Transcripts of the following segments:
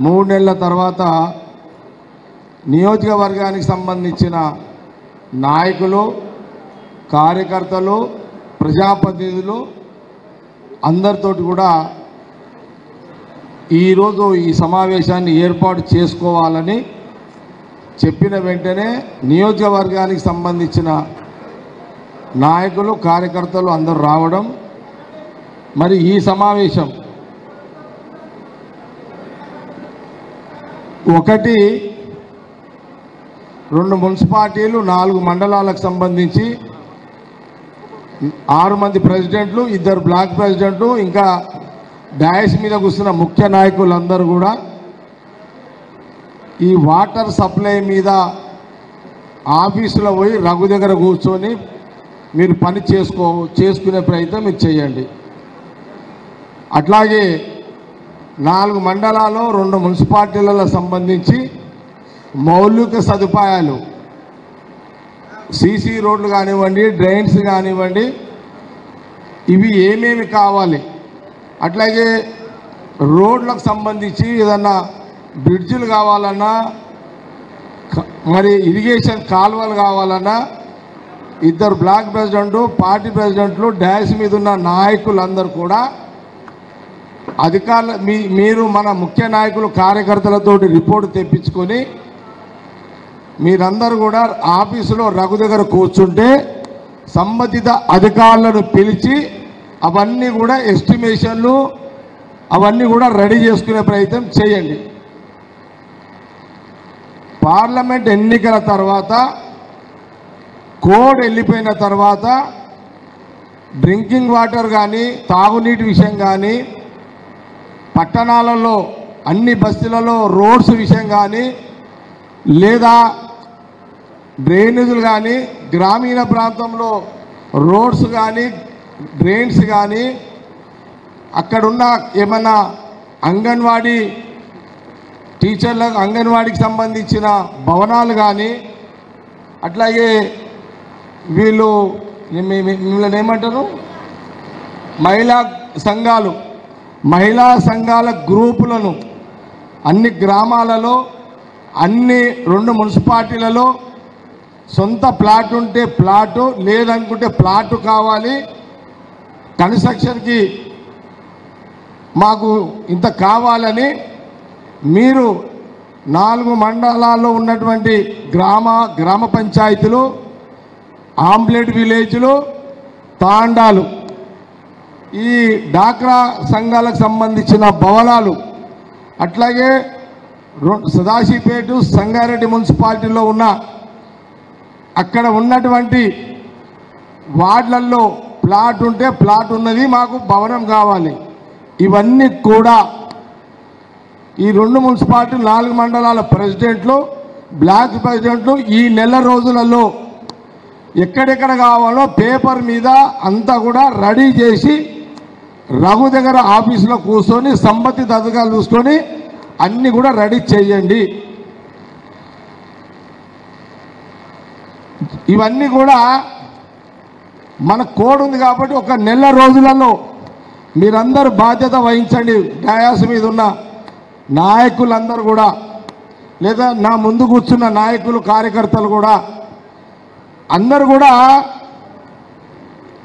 3 నెలల తర్వాత నియోజకవర్గానికి సంబంధించిన నాయకులు, కార్యకర్తలు, ప్రజాప్రతినిధులు అందరితోటి కూడా ఈరోజు ఈ సమావేశాన్ని ఏర్పాటు చేసుకోవాలని చెప్పిన వెంటనే నియోజకవర్గానికి సంబంధించిన నాయకులు, కార్యకర్తలు అందరూ రావడం, మరి ఈ సమావేశం 2 మున్సిపాలిటీలు 4 మండలాలకు సంబంధించి 6 మంది ప్రెసిడెంట్లు, 2 బ్లాక్ ప్రెసిడెంట్లు, ఇంకా డాయస్ మీద కూర్చున్న ముఖ్య నాయకులందరూ కూడా ఈ వాటర్ సప్లై మీద ఆఫీసులో పోయి రఘు దగ్గర కూర్చొని మీరు పని చేసుకునే ప్రయత్నం మీరు చేయండి. అట్లాగే 4 మండలాల్లో 2 మున్సిపాలిటీలకు సంబంధించి మౌలిక సదుపాయాలు, సీసీ రోడ్లు కానివ్వండి, డ్రైన్స్ కానివ్వండి, ఇవి ఏమేమి కావాలి, అట్లాగే రోడ్లకు సంబంధించి ఏదన్నా బ్రిడ్జిలు కావాలన్నా, మరి ఇరిగేషన్ కాలువలు కావాలన్నా 2 బ్లాక్ ప్రెసిడెంట్లు, పార్టీ ప్రెసిడెంట్లు, డాష్ మీద ఉన్న నాయకులందరూ కూడా అధికారులు మీరు మన ముఖ్య నాయకులు, కార్యకర్తలతో రిపోర్టు తెప్పించుకొని మీరందరూ కూడా ఆఫీసులో రఘు దగ్గర కూర్చుంటే సంబంధిత అధికారులను పిలిచి అవన్నీ కూడా ఎస్టిమేషన్లు అవన్నీ కూడా రెడీ చేసుకునే ప్రయత్నం చేయండి. పార్లమెంట్ ఎన్నికల తర్వాత, కోడ్ వెళ్ళిపోయిన తర్వాత డ్రింకింగ్ వాటర్ కానీ, తాగునీటి విషయం కానీ, పట్టణాలలో అన్ని బస్తీలలో రోడ్స్ విషయం కానీ, లేదా డ్రైనేజీలు కానీ, గ్రామీణ ప్రాంతంలో రోడ్స్ కానీ, డ్రైన్స్ కానీ, అక్కడున్న ఏమన్నా అంగన్వాడీ టీచర్లకు అంగన్వాడీకి సంబంధించిన భవనాలు కానీ, అట్లాగే వీళ్ళు మిమ్మల్ని ఏమంటారు, మహిళా సంఘాల గ్రూపులను అన్ని గ్రామాలలో, అన్ని 2 మున్సిపాలిటీలలో సొంత ప్లాట్ ఉంటే ప్లాటు, లేదనుకుంటే ప్లాటు కావాలి, కన్స్ట్రక్షన్కి మాకు ఇంత కావాలని మీరు 4 మండలాల్లో ఉన్నటువంటి గ్రామ పంచాయతీలు, ఆంబ్లెట్ విలేజ్లు, తాండాలు, ఈ డాక్రా సంఘాలకు సంబంధించిన భవనాలు, అట్లాగే సదాశివపేట, సంగారెడ్డి మున్సిపాలిటీలో ఉన్న అక్కడ ఉన్నటువంటి వార్డులలో ప్లాట్ ఉంటే ప్లాట్ ఉన్నది, మాకు భవనం కావాలి. ఇవన్నీ కూడా ఈ 2 మున్సిపాలిటీ, 4 మండలాల ప్రెసిడెంట్లు, బ్లాక్ ప్రెసిడెంట్లు ఈ నెల రోజులలో ఎక్కడెక్కడ కావాలో పేపర్ మీద అంతా కూడా రెడీ చేసి రఘు దగ్గర ఆఫీసులో కూర్చొని సంబంధిత అధికారులు చూసుకొని అన్నీ కూడా రెడీ చేయండి. ఇవన్నీ కూడా మన కోడ్ ఉంది కాబట్టి 1 నెల రోజులలో మీరందరూ బాధ్యత వహించండి. డయాస్ మీద ఉన్న నాయకులందరూ కూడా, లేదా నా ముందు కూర్చున్న నాయకులు, కార్యకర్తలు కూడా అందరూ కూడా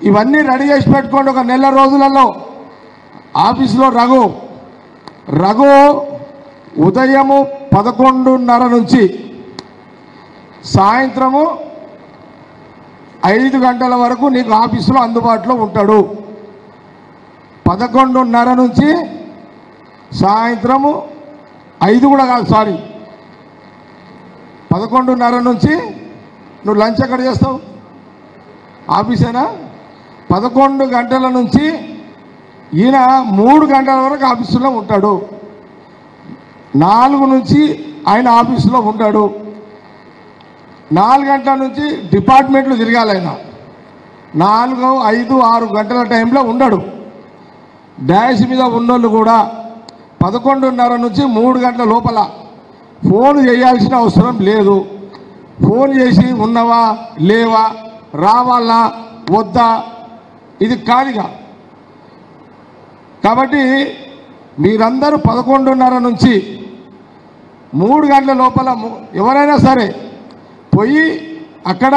ఇవన్నీ రెడీ చేసి పెట్టుకోండి. 1 నెల రోజులలో ఆఫీసులో రఘు ఉదయము 11:30 నుంచి సాయంత్రము 5 గంటల వరకు నీకు ఆఫీసులో అందుబాటులో ఉంటాడు. 11:30 నుంచి సాయంత్రము 5 కూడా కాదు, 11:30 నుంచి నువ్వు లంచ్ ఎక్కడ చేస్తావు, ఆఫీసేనా? 11 గంటల నుంచి ఈయన 3 గంటల వరకు ఆఫీసులో ఉంటాడు. 4 నుంచి ఆయన ఆఫీసులో ఉంటాడు. 4 గంటల నుంచి డిపార్ట్మెంట్లు తిరగాలి ఆయన. 4, 5, 6 గంటల టైంలో ఉండడు. డాష్ మీద ఉన్నోళ్ళు కూడా 11:30 నుంచి 3 గంటల లోపల ఫోన్ చేయాల్సిన అవసరం లేదు. ఫోన్ చేసి ఉన్నవా లేవా, రావాలా వద్దా, ఇది కాదుగా. కాబట్టి మీరందరూ 11:30 నుంచి 3 గంటల లోపల ఎవరైనా సరే పోయి అక్కడ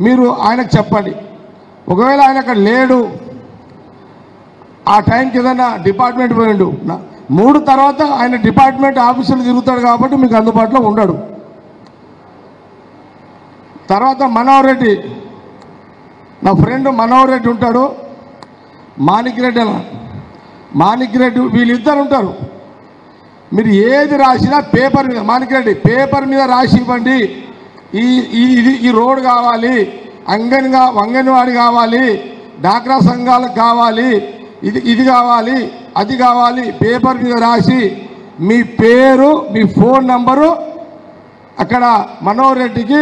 మీరు ఆయనకు చెప్పండి. ఒకవేళ ఆయన అక్కడ లేడు, ఆ టైంకి ఏదైనా డిపార్ట్మెంట్ పోయిండు, 3 తర్వాత ఆయన డిపార్ట్మెంట్ ఆఫీసులు తిరుగుతాడు కాబట్టి మీకు అందుబాటులో ఉండడు. తర్వాత మనోహర్ రెడ్డి, నా ఫ్రెండ్ మనోహర్ రెడ్డి ఉంటాడు, మాణిక్ రెడ్డి వీళ్ళిద్దరు ఉంటారు. మీరు ఏది రాసినా పేపర్ మీద, మాణిక్ రెడ్డి పేపర్ మీద రాసి ఇవ్వండి. ఈ రోడ్ కావాలి, అంగన్వాడి కావాలి, డాక్రా సంఘాలకు కావాలి, ఇది కావాలి, అది కావాలి, పేపర్ మీద రాసి మీ పేరు మీ ఫోన్ నంబరు అక్కడ మనోహర్ రెడ్డికి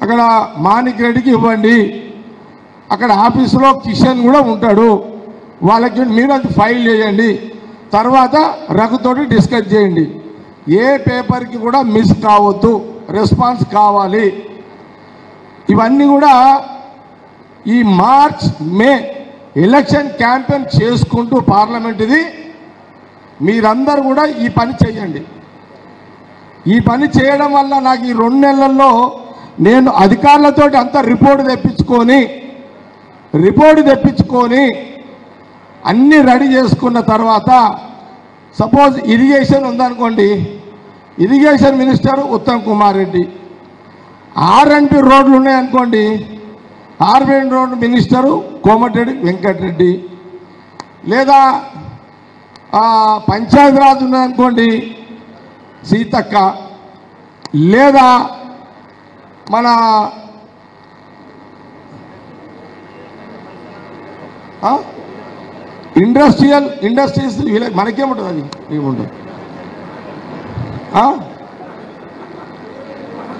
అక్కడ మాణిక్ రెడ్డికి ఇవ్వండి. అక్కడ ఆఫీసులో కిషన్ కూడా ఉంటాడు, వాళ్ళకి మీరు అది ఫైల్ చేయండి. తర్వాత రఘుతోటి డిస్కస్ చేయండి. ఏ పేపర్కి కూడా మిస్ కావద్దు, రెస్పాన్స్ కావాలి. ఇవన్నీ కూడా ఈ మార్చ్ మే ఎలక్షన్ క్యాంపెయిన్ చేసుకుంటూ పార్లమెంట్ ఇది మీరందరూ కూడా ఈ పని చేయండి. ఈ పని చేయడం వల్ల నాకు ఈ 2 నెలల్లో నేను అధికారులతో అంతా రిపోర్ట్ తెప్పించుకొని అన్నీ రెడీ చేసుకున్న తర్వాత సపోజ్ ఇరిగేషన్ ఉందనుకోండి, irrigation minister Uttam Kumar Reddy, R&B రోడ్లు ఉన్నాయనుకోండి, R&B road minister Komatireddy Venkatareddy, లేదా పంచాయతీరాజ్ ఉన్నాయనుకోండి సీతక్క, లేదా మన ఇండస్ట్రీస్ మనకేముంటుంది, అది ఏముంటుంది.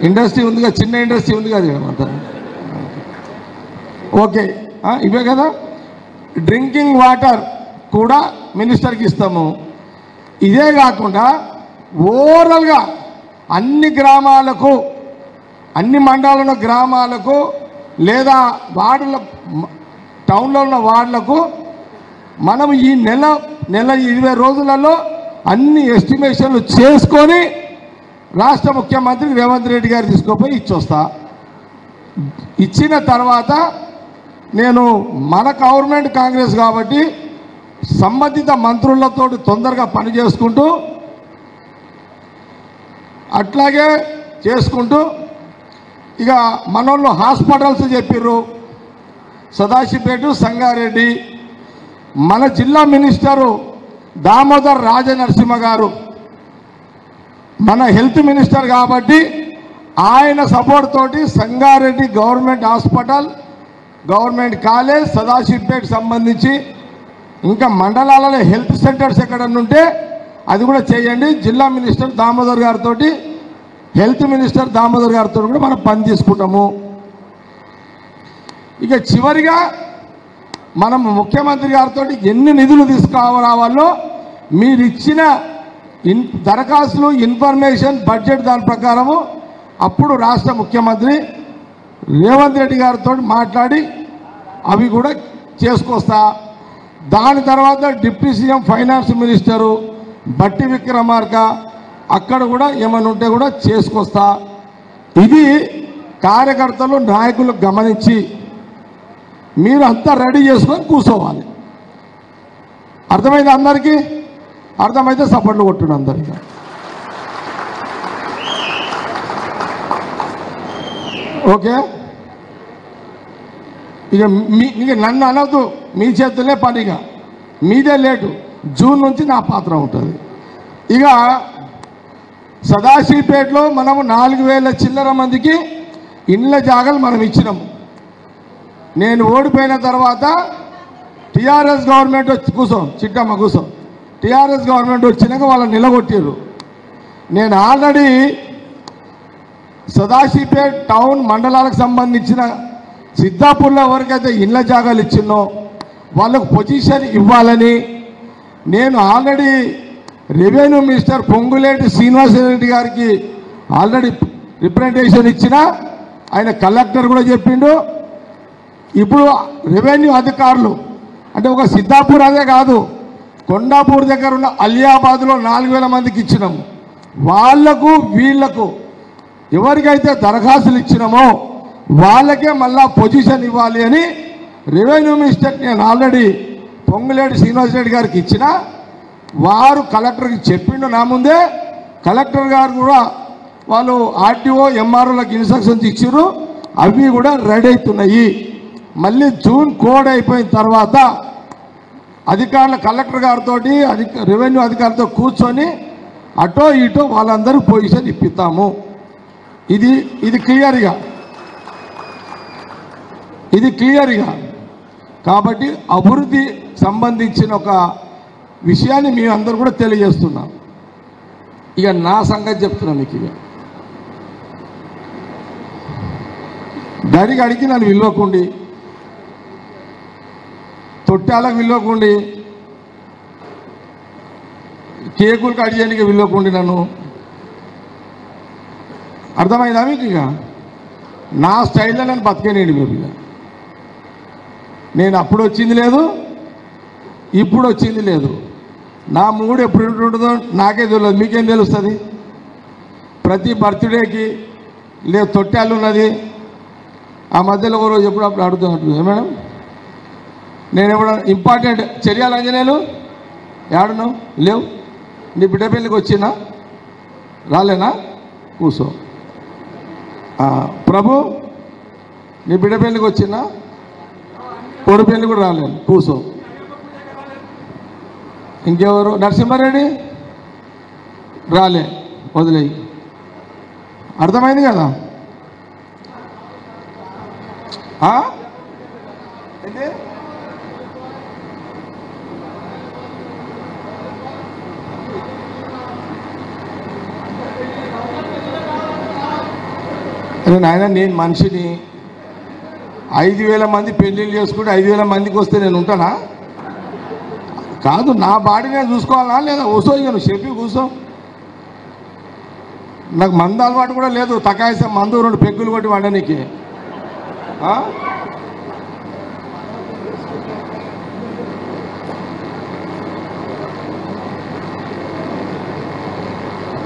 ఇండస్ట్రీ ఉందిగా, చిన్న ఇండస్ట్రీ ఉంది కదా అంతా. ఓకే, ఇవే కదా. డ్రింకింగ్ వాటర్ కూడా మినిస్టర్కి ఇస్తాము. ఇదే కాకుండా ఓవరాల్గా అన్ని గ్రామాలకు, అన్ని మండలంలో గ్రామాలకు, లేదా వార్డుల టౌన్లో ఉన్న వార్డులకు మనం ఈ నెల 20 రోజులలో అన్ని ఎస్టిమేషన్లు చేసుకొని రాష్ట్ర ముఖ్యమంత్రి రేవంత్ రెడ్డి గారు తీసుకుపోయి ఇచ్చొస్తా. ఇచ్చిన తర్వాత నేను మన గవర్నమెంట్ కాంగ్రెస్ కాబట్టి సంబంధిత మంత్రులతో తొందరగా పని చేసుకుంటూ అట్లాగే చేసుకుంటూ ఇక మనోళ్ళు హాస్పిటల్స్ చెప్పిర్రు, సదాశివపేట, సంగారెడ్డి. మన జిల్లా మినిస్టరు దామోదర్ రాజనరసింహ గారు మన హెల్త్ మినిస్టర్ కాబట్టి ఆయన సపోర్ట్ తోటి Sangareddy government hospital, government college, Sadashivpet సంబంధించి ఇంకా మండలాలలో హెల్త్ సెంటర్స్ ఎక్కడన్నా ఉంటే అది కూడా చేయండి. జిల్లా మినిస్టర్ దామోదర్ గారితో, హెల్త్ మినిస్టర్ దామోదర్ గారితో కూడా మనం పని తీసుకుంటాము. ఇక చివరిగా మనం ముఖ్యమంత్రి గారితో ఎన్ని నిధులు తీసుకురావాలో మీరు ఇచ్చిన దరఖాస్తులు, ఇన్ఫర్మేషన్, బడ్జెట్ దాని ప్రకారము అప్పుడు రాష్ట్ర ముఖ్యమంత్రి రేవంత్ రెడ్డి గారితో మాట్లాడి అవి కూడా చేసుకొస్తా. దాని తర్వాత డిప్యూటీ సీఎం ఫైనాన్స్ మినిస్టరు బట్టి విక్రమార్క అక్కడ కూడా ఏమైనా ఉంటే కూడా చేసుకొస్తా. ఇది కార్యకర్తలు, నాయకులు గమనించి మీరు అంతా రెడీ చేసుకొని కూర్చోవాలి. అర్థమైంది అందరికీ? అర్థమైతే సపోర్ట్లు కొట్టుండు అందరికీ. ఓకే, ఇక నన్ను అనవద్దు, మీ చేతులే పనిగా, మీదే లేటు. జూన్ నుంచి నా పాత్ర ఉంటుంది. ఇక సదాశివపేటలో మనము 4000 చిల్లర మందికి ఇండ్ల జాగాలు మనం ఇచ్చినాము. నేను ఓడిపోయిన తర్వాత టీఆర్ఎస్ గవర్నమెంట్ వచ్చి చిట్టమ్మ కూర్చో, టీఆర్ఎస్ గవర్నమెంట్ వచ్చినాక వాళ్ళని నిలగొట్టారు. నేను ఆల్రెడీ సదాశివపేట టౌన్ మండలాలకు సంబంధించిన సిద్ధాపూర్లో ఎవరికైతే ఇండ్ల జాగాలు ఇచ్చినో వాళ్ళకు పొజిషన్ ఇవ్వాలని నేను already revenue minister Ponguleti Srinivasa Reddy గారికి ఆల్రెడీ రిప్రజెంటేషన్ ఇచ్చిన, ఆయన కలెక్టర్ కూడా చెప్పిండు. ఇప్పుడు రెవెన్యూ అధికారులు అంటే ఒక సిద్ధాపూర్ అదే కాదు, కొండాపూర్ దగ్గర ఉన్న అలియాబాద్లో 4000 మందికి ఇచ్చినాము, వాళ్లకు వీళ్లకు ఎవరికైతే దరఖాస్తులు ఇచ్చినామో వాళ్ళకే మళ్ళా పొజిషన్ ఇవ్వాలి అని రెవెన్యూ మినిస్టర్ నేను ఆల్రెడీ పొంగులేటి శ్రీనివాసరెడ్డి గారికి ఇచ్చిన, వారు కలెక్టర్కి చెప్పిండు నా ముందే. కలెక్టర్ గారు కూడా వాళ్ళు ఆర్టీఓ ఎంఆర్ఓలకు ఇన్స్ట్రక్షన్స్ ఇచ్చారు, అవి కూడా రెడీ అవుతున్నాయి. మళ్ళీ జూన్ కోడ్ అయిపోయిన తర్వాత అధికారుల కలెక్టర్ గారితో రెవెన్యూ అధికారులతో కూర్చొని అటో ఇటో వాళ్ళందరూ పొజిషన్ ఇప్పిస్తాము. ఇది క్లియర్గా కాబట్టి అభివృద్ధి సంబంధించిన ఒక విషయాన్ని మీ అందరూ కూడా తెలియజేస్తున్నాం. ఇక నా సంగతి చెప్తున్నా మీకు. ఇక గడికి నన్ను విలువకుండి, తొట్టాలకు విలువకుండి, కేకులు కడియడానికి విలువకుండి నన్ను. అర్థమైందా మీకు? ఇక నా స్టైల్లో నేను బతికేనండి మీరు. ఇక నేను అప్పుడు వచ్చింది లేదు, ఇప్పుడు వచ్చింది లేదు. నా మూడు ఎప్పుడు ఉంటుందో నాకే తెలియదు, మీకేం తెలుస్తుంది? ప్రతి బర్త్డేకి లేదు తొట్టాలు ఉన్నది. ఆ మధ్యలో ఒక రోజు ఎప్పుడు అప్పుడు అడుగుతున్నట్టు, ఏ మేడం నేను ఎప్పుడు ఇంపార్టెంట్ చర్యలు అంజనేయులు ఏడున్నావు? లేవు. నీ బిడ్డ పెళ్ళికి వచ్చినా రాలేనా? కూర్చో. ప్రభు నీ బిడ్డ పెళ్ళికి వచ్చినా కొడు పెళ్ళి కూడా రాలేను, కూర్చో. ఇంకెవరు? నరసింహారెడ్డి రాలే, వదిలేయి. అర్థమైంది కదా? నాయన నేను మనిషిని 5,000 మంది పెళ్ళిళ్ళు చేసుకుంటే 5,000 మందికి వస్తే నేను ఉంటానా? కాదు, నా బాడీ నేను చూసుకోవాలా లేదా? కూసో, ఇక నువ్వు చెప్పి కూసో. నాకు మందు అలవాటు కూడా లేదు. తకాయిసే మందు 2 పెగ్గులు కొట్టి వండనీకి.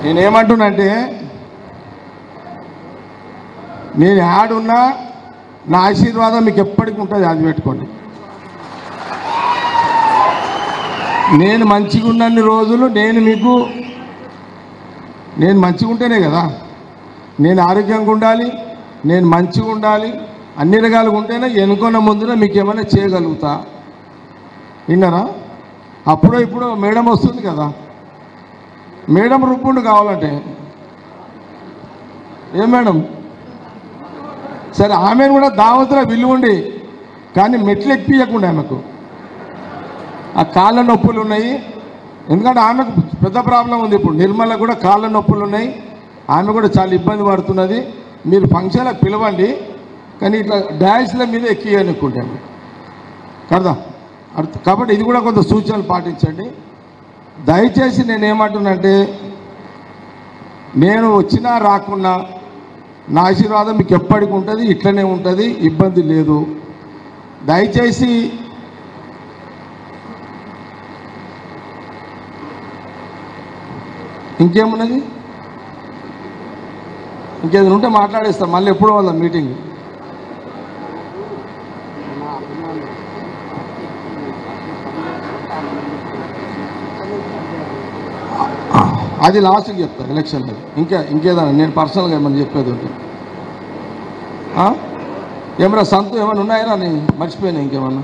నేనేమంటున్నానంటే, నేను యాడున్నా నా ఆశీర్వాదం మీకు ఎప్పటికీ ఉంటుంది, అది పెట్టుకోండి. నేను మంచిగా ఉన్నన్ని రోజులు నేను మంచిగా ఉంటేనే కదా, నేను ఆరోగ్యంగా ఉండాలి, నేను మంచిగా ఉండాలి, అన్ని రకాలుగా ఉంటేనే ఎన్నుకున్న ముందున మీకు ఏమైనా చేయగలుగుతా. విన్నారా? అప్పుడో ఇప్పుడు మేడం వస్తుంది కదా, మేడం రూపుండు కావాలంటే. ఏ మేడం? సరే, ఆమెను కూడా దావతులో విలువండి, కానీ మెట్లు ఎక్కియకుండా ఆమెకు ఆ కాళ్ళ నొప్పులు ఉన్నాయి. ఎందుకంటే ఆమెకు పెద్ద ప్రాబ్లం ఉంది. ఇప్పుడు నిర్మల కూడా కాళ్ళ నొప్పులు ఉన్నాయి, ఆమె కూడా చాలా ఇబ్బంది పడుతున్నది. మీరు ఫంక్షన్లకు పిలవండి, కానీ ఇట్లా డాష్ల మీద ఎక్కియనుకుంటాను కదా. కాబట్టి ఇది కూడా కొంత సూచనలు పాటించండి దయచేసి. నేనేమంటున్నానంటే, నేను వచ్చినా రాకున్నా నా ఆశీర్వాదం మీకు ఎప్పటికి ఉంటుంది, ఇట్లనే ఉంటుంది, ఇబ్బంది లేదు. దయచేసి ఇంకేమున్నది, ఇంకేదైనా ఉంటే మాట్లాడేస్తాం. మళ్ళీ ఎప్పుడు వాళ్ళ మీటింగ్ అది లాస్ట్కి చెప్తాను ఎలక్షన్లో. ఇంకేదైనా నేను పర్సనల్గా ఏమన్నా చెప్పేది ఉంటే. ఏమన్నా సంతు ఏమైనా ఉన్నాయా? నేను మర్చిపోయినా. ఇంకేమన్నా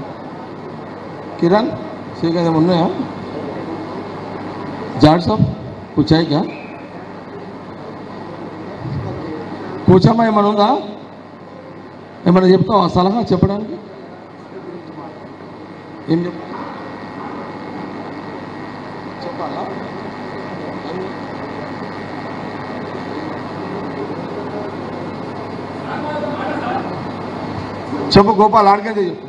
కిరణ్ శ్రీకాంత్ ఏమన్నా ఉన్నాయా? జాడ్ సాబ్ కూర్చాయిగా కూర్చోమ్మా. ఏమైనా ఉందా? ఏమైనా చెప్తావా సలహా చెప్పడానికి? ఏం చెప్పాలా? చెప్పు గోపాల్, ఆడికైతే చెప్పు.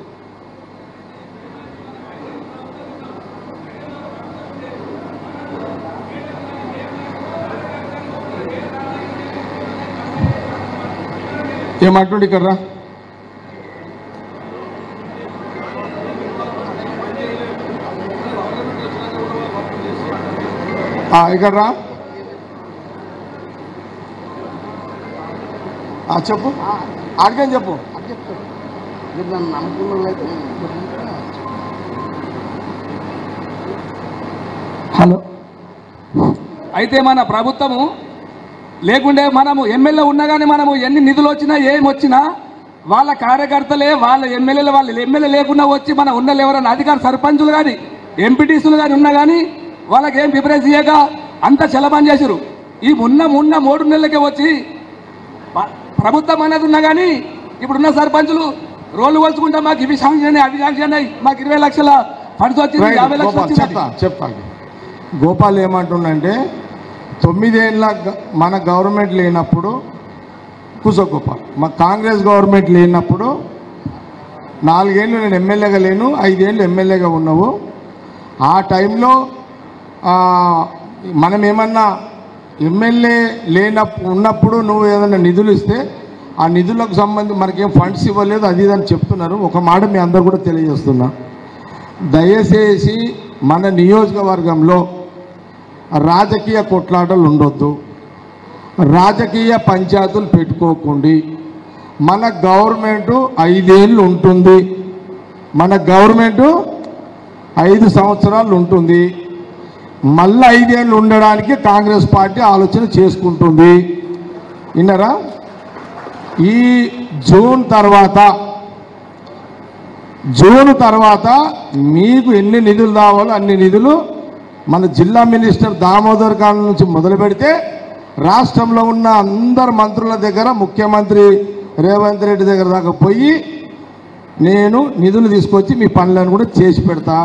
ఏమంటుండే ఇక్కడ రా. ఇక్కడ రా. చెప్పు అడిగని చెప్పు. హలో, అయితే మన ప్రభుత్వము లేకుండే మనము ఎమ్మెల్యే ఉన్నా కానీ మనము ఎన్ని నిధులు వచ్చినా ఏం వచ్చినా వాళ్ళ కార్యకర్తలే వాళ్ళ ఎమ్మెల్యేలు వాళ్ళు ఎమ్మెల్యే లేకుండా వచ్చి మన ఉన్న ఎవరైనా అధికార సర్పంచులు కానీ ఎంపీటీసీలు కానీ ఉన్నా కానీ వాళ్ళకి ఏం ప్రిఫరెన్స్ ఇయ్యక అంత చలబని చేశారు. ఈ మొన్న 3 నెలలకే వచ్చి ప్రభుత్వం అనేది ఉన్నా కానీ ఇప్పుడున్న సర్పంచులు రోడ్లు కొలుచుకుంటా మాకు ఇవి శాంక్షన్ అవి శాంక్షన్ అయ్యి మాకు 20 లక్షల ఫండ్స్ వచ్చింది 50 లక్షలు వచ్చింది. చెప్తాను గోపాల్ ఏమంటుండంటే 9 ఏళ్ళ మన గవర్నమెంట్ లేనప్పుడు గోపాల్ మా కాంగ్రెస్ గవర్నమెంట్ లేనప్పుడు 4 ఏళ్ళు నేను ఎమ్మెల్యేగా లేను, 5 ఏళ్ళు ఎమ్మెల్యేగా ఉన్నావు. ఆ టైంలో మనం ఏమన్నా ఎమ్మెల్యే ఉన్నప్పుడు నువ్వు ఏదైనా నిధులు ఇస్తే ఆ నిధులకు సంబంధించి మనకేం ఫండ్స్ ఇవ్వలేదు అది అని చెప్తున్నారు. ఒక మాట మీ అందరు కూడా తెలియజేస్తున్నా, దయచేసి మన నియోజకవర్గంలో రాజకీయ కొట్లాటలు ఉండొద్దు, రాజకీయ పంచాయతీలు పెట్టుకోకండి. మన గవర్నమెంటు 5 ఏళ్ళు ఉంటుంది, మన గవర్నమెంటు 5 సంవత్సరాలు ఉంటుంది. మళ్ళీ 5 ఏళ్ళు ఉండడానికి కాంగ్రెస్ పార్టీ ఆలోచన చేసుకుంటుంది. విన్నారా? ఈ జూన్ తర్వాత మీకు ఎన్ని నిధులు రావాలో అన్ని నిధులు మన జిల్లా మినిస్టర్ దామోదర్ ఖాన్ నుంచి మొదలు పెడితే రాష్ట్రంలో ఉన్న అందరు మంత్రుల దగ్గర ముఖ్యమంత్రి రేవంత్ రెడ్డి దగ్గర దాకా పోయి నేను నిధులు తీసుకొచ్చి మీ పనులను కూడా చేసి పెడతా.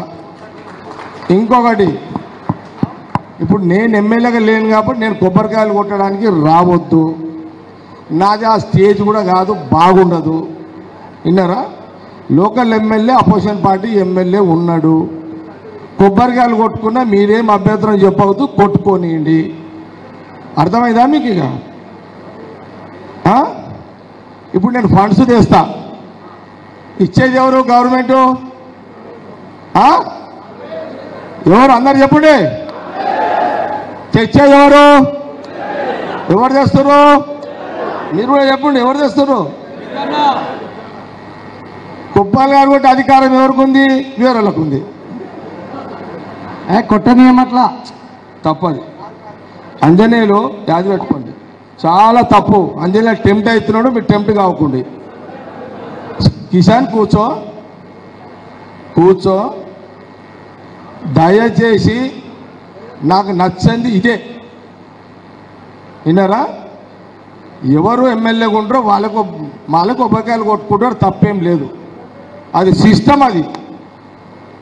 ఇంకొకటి, ఇప్పుడు నేను ఎమ్మెల్యేగా లేను కాబట్టి నేను కొబ్బరికాయలు కొట్టడానికి రావద్దు, నాది ఆ స్టేజ్ కూడా కాదు, బాగుండదు. విన్నారా? Local MLA opposition party MLA ఉన్నాడు, కొబ్బరికాయలు కొట్టుకున్నా మీరేం అభ్యంతరం చెప్పవద్దు, కొట్టుకోనియండి. అర్థమైందా మీకు? ఇక ఇప్పుడు నేను ఫండ్స్ తెస్తా, ఇచ్చేది ఎవరు? గవర్నమెంటు. ఎవరు? అందరు చెప్పండి. తెచ్చేది ఎవరు? ఎవరు తెస్తారు? మీరు కూడా చెప్పండి, ఎవరు తెస్తారు? కుప్పాలు గారు కొట్టి అధికారం ఎవరికి ఉంది? వీరలకు ఉంది. కొట్టనీయమట్లా తప్పది. అంజనేయులు యాది పెట్టుకోండి, చాలా తప్పు. అంజనేయులు టెంప్ట్ అవుతున్నాడు, మీరు టెంప్ట్ కావకండి. కిసాన్ కూర్చో దయచేసి నాకు నచ్చింది ఇదే. విన్నారా? ఎవరు ఎమ్మెల్యేగా ఉంటారో వాళ్ళకు కొబ్బరికాయలు కొట్టుకుంటారు, తప్పేం లేదు. అది సిస్టమ్. అది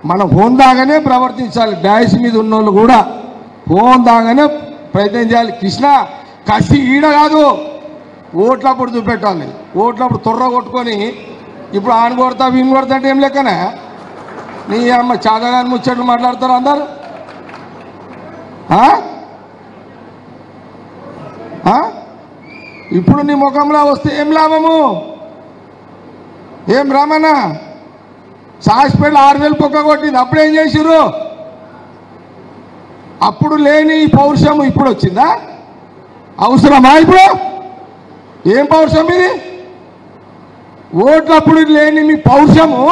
మనం హోందాగానే ప్రవర్తించాలి. డాయిస్ మీద ఉన్నోళ్ళు కూడా హోందాగానే ప్రయత్నం చేయాలి. కృష్ణ కసి ఈడ కాదు, ఓట్లప్పుడు చూపెట్టాలి. ఓట్లప్పుడు తొర్ర కొట్టుకొని ఇప్పుడు ఆన కొడతా వీని కొడతా అంటే ఏం లెక్కనే? నీ అమ్మ చాదగాని ముచ్చట్లు మాట్లాడతారు అందరు. ఇప్పుడు నీ ముఖంలో వస్తే ఏం లాభము? ఏం రామన్నా సాస్పేట 6,000 పొక్క కొట్టింది, అప్పుడు ఏం చేసిర్రు? అప్పుడు లేని పౌరుషం ఇప్పుడు వచ్చిందా? అవసరమా ఇప్పుడు? ఏం పౌరుషం ఇది? ఓట్లప్పుడు లేని మీ పౌరుషము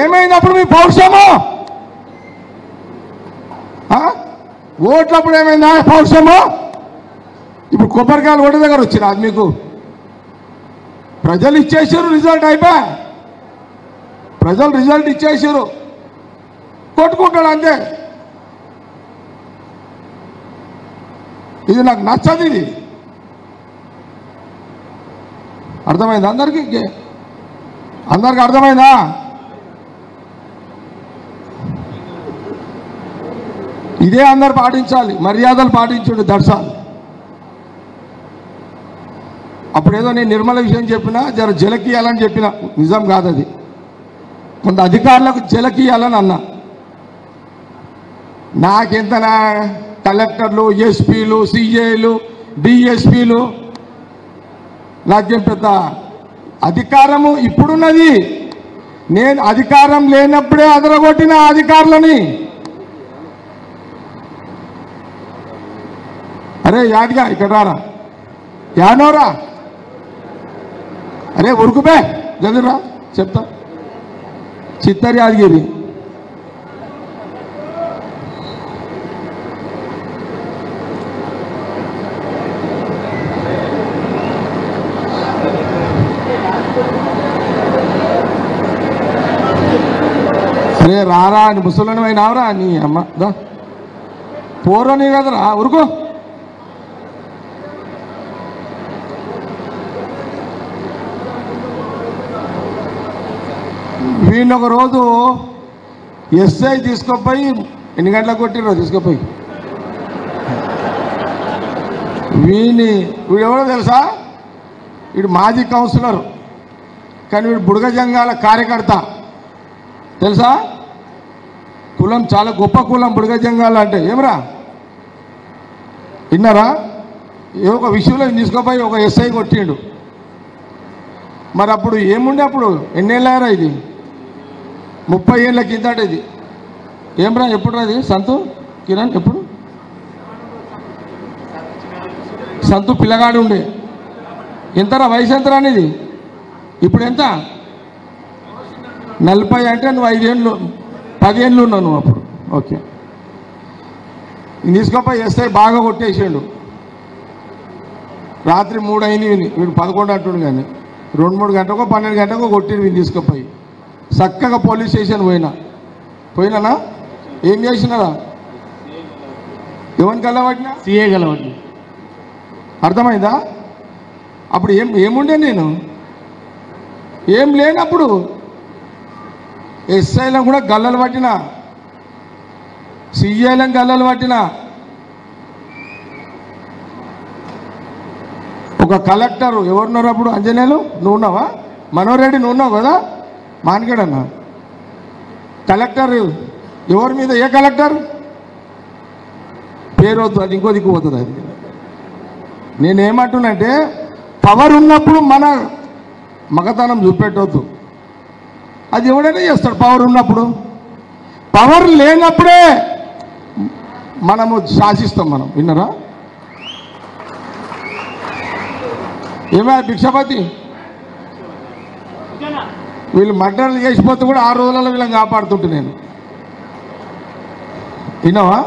ఏమైనప్పుడు? మీ పౌరుషము ఓట్లప్పుడు ఏమైందా పౌరుషము? ఇప్పుడు కొబ్బరికాయలు ఒకటి దగ్గర వచ్చిన అది మీకు ప్రజలు ఇచ్చేసారు, రిజల్ట్ అయిపోయా. ప్రజలు రిజల్ట్ ఇచ్చేసారు, కొట్టుకుంటాడు అంతే. ఇది నాకు నచ్చదు. ఇది అర్థమైందా? అందరికీ అర్థమైందా? ఇదే అందరు పాటించాలి, మర్యాదలు పాటించండి. దర్శాలు అప్పుడేదో నేను నిర్మల విషయం చెప్పినా జర జలకియాలని చెప్పిన, నిజం కాదు అది. కొంత అధికారులకు జలకియాలని అన్నా. నాకెంతనా కలెక్టర్లు, ఎస్పీలు, సిఐలు, డిఎస్పీలు, నాకేం పెద్ద అధికారము ఇప్పుడున్నది. నేను అధికారం లేనప్పుడే అదరగొట్టిన అధికారులని. అరే యాదిగా ఇక్కడ రారా, యానోరా అరే ఉరుకుపే జదురా చెప్తా చిత్తరి యాదగిరి అరే రారా అని ముసలిని అయినావరా నీ అమ్మ దా పోరని కదరా ఉరుకు వీళ్ళు ఒక రోజు ఎస్ఐ తీసుకుపోయి ఎన్ని గంటలకు కొట్టిర్రో తీసుకుపోయి వీడు ఎవరో తెలుసా వీడు మాజీ కౌన్సిలర్ కానీ వీడు బుడగ జంగాల కార్యకర్త తెలుసా కులం చాలా గొప్ప కులం బుడగ జంగాల అంటే ఏమరా విన్నారా ఏ ఒక విషయంలో తీసుకుపోయి ఒక ఎస్ఐ కొట్టిండు మరి అప్పుడు ఏముండే అప్పుడు ఎన్నేళ్ళారా ఇది 30 ఏళ్ళ కిందట ఇది ఏమ్రా ఎప్పుడు అది సంతు కిరణ్ ఎప్పుడు సంతు పిల్లగాడు ఉండే ఎంతరా వయసు ఎంతరా అనేది ఇప్పుడు ఎంత 40 అంటే నువ్వు 5 ఏళ్ళు 10 ఏళ్ళు ఉన్నావు నువ్వు అప్పుడు ఓకే తీసుకపోయి ఎస్ఐ బాగా కొట్టేసాడు రాత్రి 3 అయింది వీడు 11 అంటుండు కానీ 2-3 గంటకో 12 గంటకో కొట్టిండు వీళ్ళు తీసుకుపోయి చక్కగా పోలీస్ స్టేషన్ పోయినానా ఏం చేసినారా ఎవరిని కలవట్టినా సిఏ కలవట్టిన అర్థమైందా అప్పుడు ఏముండే నేను ఏం లేనప్పుడు ఎస్ఐలను కూడా గల్లలు పట్టిన సిఐలను గల్లలు పట్టిన ఒక కలెక్టర్ ఎవరున్నారు అప్పుడు అంజనేయులు నువ్వు ఉన్నావా మనోహర్ రెడ్డి నువ్వు ఉన్నావు కదా మానగడన్నా కలెక్టర్ ఎవరి మీద ఏ కలెక్టర్ పేరు వద్దు అది ఇంకో దిక్కు పోతుంది అది నేనేమంటున్నంటే పవర్ ఉన్నప్పుడు మన మగతనం చూపెట్టవద్దు అది ఎవడైనా చేస్తాడు పవర్ ఉన్నప్పుడు పవర్ లేనప్పుడే మనము శాసిస్తాం మనం విన్నారా ఏమా భిక్షపతి వీళ్ళు మర్డర్లు చేసిపోతే కూడా 6 రోజులలో వీళ్ళని కాపాడుతుంటే నేను విన్నావా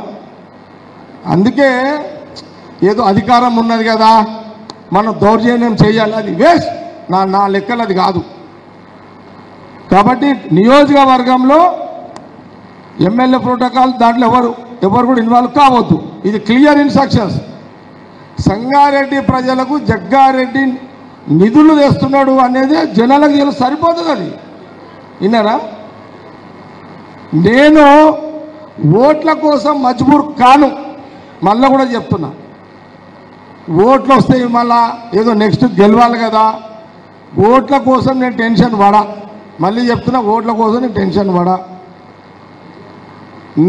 అందుకే ఏదో అధికారం ఉన్నది కదా మనం దౌర్జన్యం చేయాలి అది వేస్ట్ నా లెక్కలు అది కాదు కాబట్టి నియోజకవర్గంలో ఎమ్మెల్యే ప్రోటోకాల్ దాంట్లో ఎవరు కూడా ఇన్వాల్వ్ కావద్దు ఇది క్లియర్ ఇన్స్ట్రక్షన్స్ సంగారెడ్డి ప్రజలకు జగ్గారెడ్డి నిధులు తెస్తున్నాడు అనేది జనాలకు ఇలా సరిపోతుంది అది విన్నారా నేను ఓట్ల కోసం మజ్బూర్ కాను మళ్ళీ కూడా చెప్తున్నా ఓట్లు వస్తాయి మళ్ళా ఏదో నెక్స్ట్ గెలవాలి కదా ఓట్ల కోసం నేను టెన్షన్ పడా మళ్ళీ చెప్తున్నా ఓట్ల కోసం నేను టెన్షన్ పడా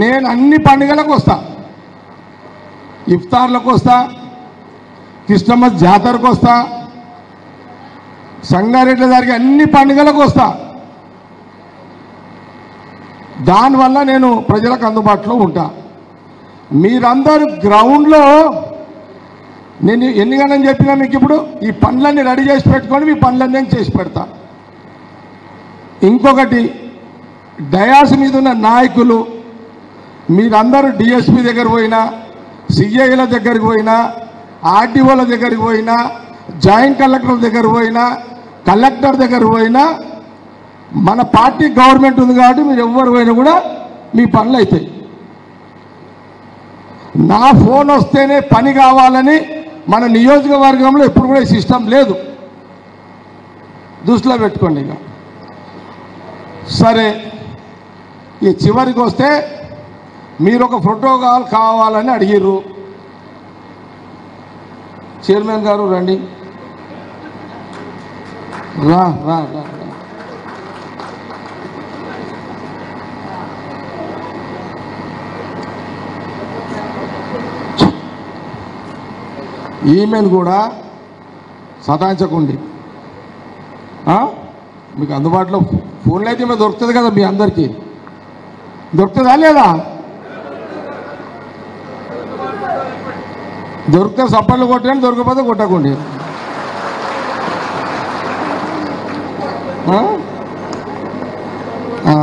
నేను అన్ని పండుగలకు వస్తా ఇఫ్తార్లకు వస్తా కృష్ణమ్మ జాతరకు వస్తా సంగారెడ్డి జరిగే అన్ని పండుగలకు వస్తా దానివల్ల నేను ప్రజలకు అందుబాటులో ఉంటా మీరందరూ గ్రౌండ్లో నేను ఎన్ని గంటలు చెప్పినా మీకు ఇప్పుడు ఈ పనులన్నీ రెడీ చేసి పెట్టుకొని మీ పనులన్నీ నేను చేసి పెడతా ఇంకొకటి డయాస్ మీద ఉన్న నాయకులు మీరందరూ డిఎస్పీ దగ్గర పోయినా సిఐల దగ్గరికి పోయినా ఆర్టీఓల దగ్గరికి పోయినా జాయింట్ కలెక్టర్ దగ్గర పోయినా కలెక్టర్ దగ్గర పోయినా మన పార్టీ గవర్నమెంట్ ఉంది కాబట్టి మీరు ఎవరు పోయినా కూడా మీ పనులు అవుతాయి నా ఫోన్ వస్తేనే పని కావాలని మన నియోజకవర్గంలో ఎప్పుడు కూడా సిస్టమ్ లేదు దృష్టిలో పెట్టుకోండి ఇక సరే ఈ చివరికి వస్తే మీరు ఒక ప్రోటోకాల్ కావాలని అడిగిర్రు చైర్మన్ గారు రండి రా రా రా ఈమెను కూడా సతాయించకండి మీకు అందుబాటులో ఫోన్లో అయితే మేము దొరుకుతుంది కదా మీ అందరికీ దొరుకుతుందా లేదా దొరికితే సప్పట్లు కొట్టండి దొరకకపోతే కొట్టకండి ఆ? ఆ.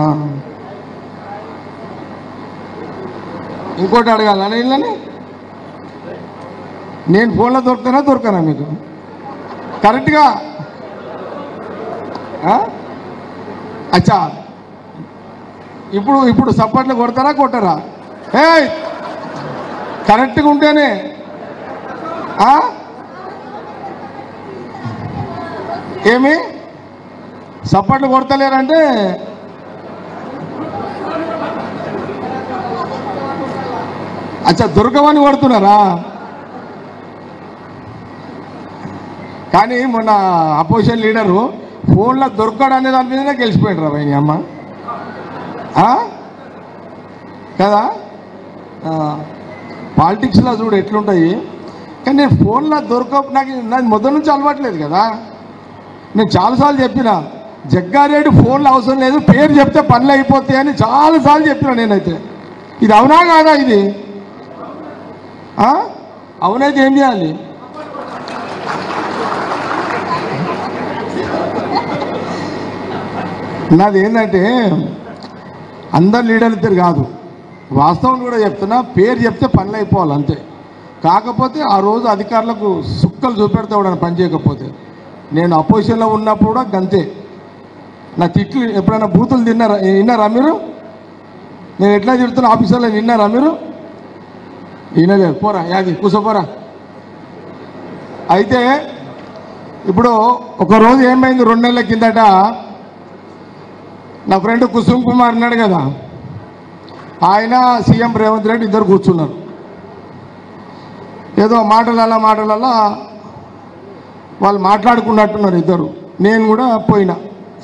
ఇంకోటి అడగాల వీళ్ళని, నేను ఫోన్లో దొరకనా మీకు కరెక్ట్గా? అచ్చా, ఇప్పుడు సప్పట్లు కొడతారా కొట్టరా? కరెక్ట్గా ఉంటేనే ఏమి సప్పట్లు కొడతలేరంటే అచ్చా దొరకమని కొడుతున్నారా? కానీ మొన్న అపోజిషన్ లీడరు ఫోన్లో దొరకడు అనే దాని మీదనే గెలిచిపోయాడు రా భయ్ అమ్మ కదా. పాలిటిక్స్లో చూడు ఎట్లుంటాయి. కానీ నేను ఫోన్లో నాకు మొదటి నుంచి అలవాట్లేదు కదా. నేను చాలాసార్లు చెప్పిన జగ్గారెడ్డి ఫోన్లో అవసరం లేదు, పేరు చెప్తే పనులు అయిపోతాయి అని చాలాసార్లు చెప్పిన నేనైతే. ఇది అవునా కాదా? ఇది అవునైతే ఏం చేయాలి? నాది ఏంటంటే అందరు లీడర్లు ఇద్దరు కాదు, వాస్తవం కూడా చెప్తున్నా, పేరు చెప్తే పనులు అయిపోవాలి అంతే. కాకపోతే ఆ రోజు అధికారులకు సుక్కలు చూపెడతాడు పని చేయకపోతే. నేను అపోజిషన్లో ఉన్నప్పుడు కూడా గంతే. నా తిట్లు ఎప్పుడైనా బూతులు విన్నారా మీరు? నేను ఎట్లా తిడుతున్నా ఆఫీసర్లో విన్నారా మీరు? వినలేదు. పోరా యాది కూర్చోపోరా. అయితే ఇప్పుడు ఒకరోజు ఏమైంది, 2 నెలల కిందట నా ఫ్రెండ్ కుసుమ్ కుమార్ అన్నాడు కదా, ఆయన సీఎం రేవంత్ రెడ్డి ఇద్దరు కూర్చున్నారు. ఏదో మాటలల్లా వాళ్ళు మాట్లాడుకున్నట్టున్నారు ఇద్దరు. నేను కూడా పోయినా,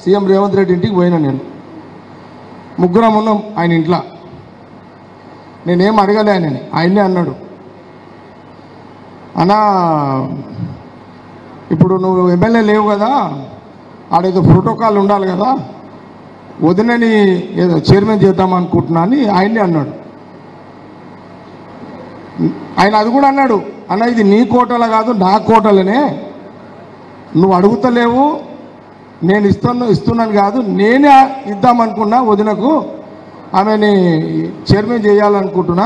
సీఎం రేవంత్ రెడ్డి ఇంటికి పోయినా. నేను ముగ్గురం ఉన్నాం ఆయన ఇంట్లో. నేనేం అడగలే ఆయనే అన్నాడు, అన్నా ఇప్పుడు నువ్వు ఎమ్మెల్యే లేవు కదా, ఆడేదో ప్రోటోకాల్ ఉండాలి కదా, వదినని ఏదో చైర్మన్ చేద్దాం అనుకుంటున్నా అని ఆయనే అన్నాడు. ఆయన అది కూడా అన్నాడు, అన్న ఇది నీ కోటల కాదు నా కోటలనే, నువ్వు అడుగుతలేవు, నేను ఇస్తున్నాను కాదు, నేనే ఇద్దామనుకున్నా వదినకు, ఆమెని చైర్మన్ చేయాలనుకుంటున్నా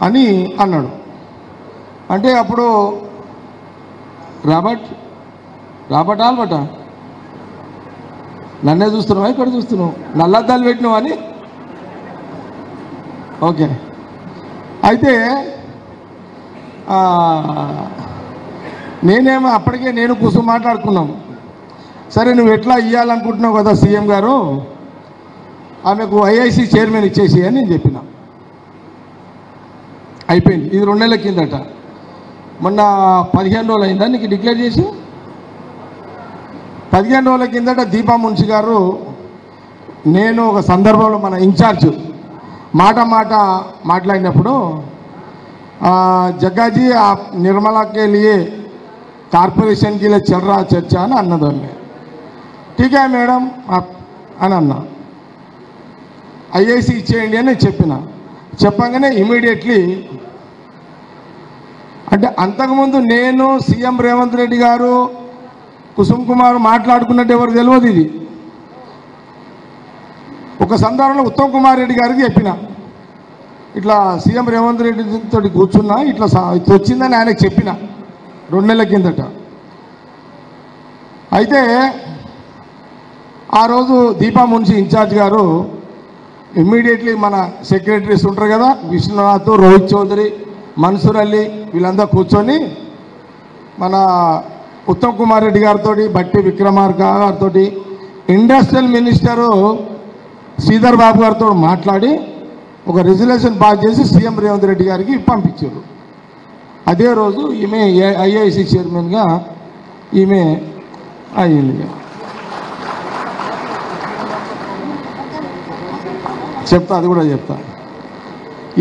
అని అన్నాడు. అంటే అప్పుడు రాబర్ట్ ఆల్బర్టా నన్నే చూస్తున్నావా, ఇక్కడ చూస్తున్నావు, నల్లద్దాలు పెట్టినావు అని. ఓకే, అయితే నేనేమో అప్పటికే నేను కూర్చొని మాట్లాడుకున్నాం. సరే నువ్వు ఎట్లా ఇవ్వాలనుకుంటున్నావు కదా సీఎం గారు, ఆమెకు ఐఐసి చైర్మన్ ఇచ్చేసి అని నేను చెప్పిన. అయిపోయింది. ఇది 2 నెలల కిందట. మొన్న 15 రోజులు అయిందా నీకు డిక్లేర్ చేసి? 15 రోజుల కిందట దీపా మున్షి గారు, నేను ఒక సందర్భంలో మన ఇన్ఛార్జ్ మాట్లాడినప్పుడు, జగ్గాజీ ఆ నిర్మలాకే లియే కార్పొరేషన్ కి చల్ రా చర్చా అని అన్నదాన్ని. ఠీకే మేడం అని అన్నా. ఐఐసి ఇచ్చేయండి అని చెప్పిన. చెప్పగానే ఇమీడియట్లీ, అంటే అంతకుముందు నేను సీఎం రేవంత్ రెడ్డి గారు కుసుమ్ కుమార్ మాట్లాడుకున్నట్టు ఎవరు తెలియదు. ఇది ఒక సందర్భంలో ఉత్తమ్ కుమార్ రెడ్డి గారికి చెప్పిన, ఇట్లా సీఎం రేవంత్ రెడ్డి తోటి కూర్చున్నా, ఇట్లా వచ్చిందని ఆయనకు చెప్పిన 2 నెలల కిందట. అయితే ఆ రోజు దీపా మున్షి ఇన్ఛార్జ్ గారు ఇమ్మీడియట్లీ మన సెక్రటరీస్ ఉంటారు కదా, విష్ణునాథ్, రోహిత్ చౌదరి, మన్సూర్ అలీ, వీళ్ళందరూ కూర్చొని మన ఉత్తమ్ కుమార్ రెడ్డి గారితో, బట్టి విక్రమార్క గారితో, ఇండస్ట్రియల్ మినిస్టరు శ్రీధర్ బాబు గారితో మాట్లాడి ఒక రెజల్యూషన్ పాస్ చేసి సీఎం రేవంత్ రెడ్డి గారికి పంపించారు. అదే రోజు ఈమె ఐఐసి చైర్మన్గా ఈమె అయ్యింది. చెప్తా, అది కూడా చెప్తా.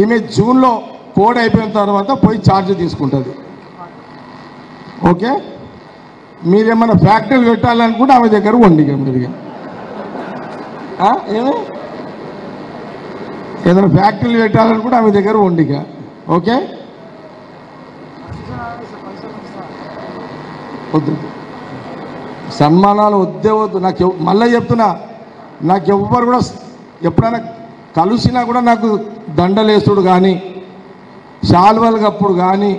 ఈమె జూన్లో కోడ్ అయిపోయిన తర్వాత పోయి ఛార్జ్ తీసుకుంటుంది. ఓకే, మీరేమన్నా ఫ్యాక్టరీలు పెట్టాలనుకుంటే ఆమె దగ్గర వండిగా మీరుగా ఏదైనా ఫ్యాక్టరీలు పెట్టాలనుకుంటే ఆమె దగ్గర వండిగా. ఓకే, వద్దు సన్మానాలు వద్దే వద్దు. నాకు మళ్ళీ చెప్తున్నా, నాకు ఎవ్వరు కూడా ఎప్పుడైనా కలిసినా కూడా నాకు దండలేసుడు కానీ శాల్వలు కప్పుడు కానీ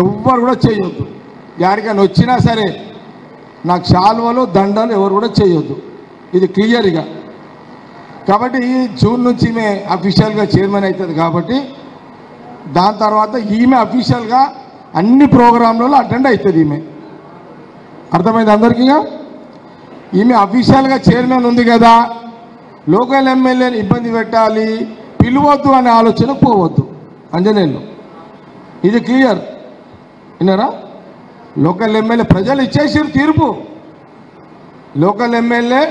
ఎవ్వరు కూడా చేయొద్దు. యాడికైనా వచ్చినా సరే నాకు శాల్వలు దండలు ఎవరు కూడా చేయొద్దు. ఇది క్లియర్గా. కాబట్టి జూన్ నుంచి ఈమె అఫీషియల్గా చైర్మన్ అవుతుంది. కాబట్టి దాని తర్వాత ఈమె అఫీషియల్గా అన్ని ప్రోగ్రాంలలో అటెండ్ అవుతుంది. ఈమె అర్థమైంది అందరికీ. ఈమె అఫీషియల్గా చైర్మన్ ఉంది కదా, లోకల్ ఎమ్మెల్యేని ఇబ్బంది పెట్టాలి, పిలవద్దు అనే ఆలోచన పోవద్దు అంజనేయులు. ఇది క్లియర్. విన్నారా? లోకల్ ఎమ్మెల్యే ప్రజలు ఇచ్చేసారు తీర్పు. లోకల్ ఎమ్మెల్యే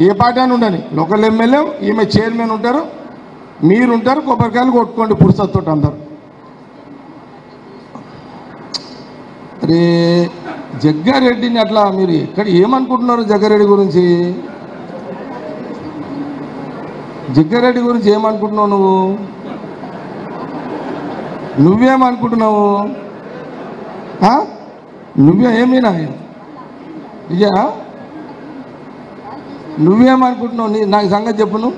ఏ పార్టీ అని ఉండని, లోకల్ ఎమ్మెల్యే ఈమె చైర్మన్ ఉంటారు, మీరుంటారు, కొబ్బరికాయలు కొట్టుకోండి పురుషత్తో అందరు. అరే జగ్గారెడ్డిని అట్లా మీరు ఎక్కడ ఏమనుకుంటున్నారు? జగ్గారెడ్డి గురించి ఏమనుకుంటున్నావు? నువ్వేమనుకుంటున్నావు? నువ్వేమీనా ఇక నువ్వేమనుకుంటున్నావు? నాకు సంగతి చెప్పు. నువ్వు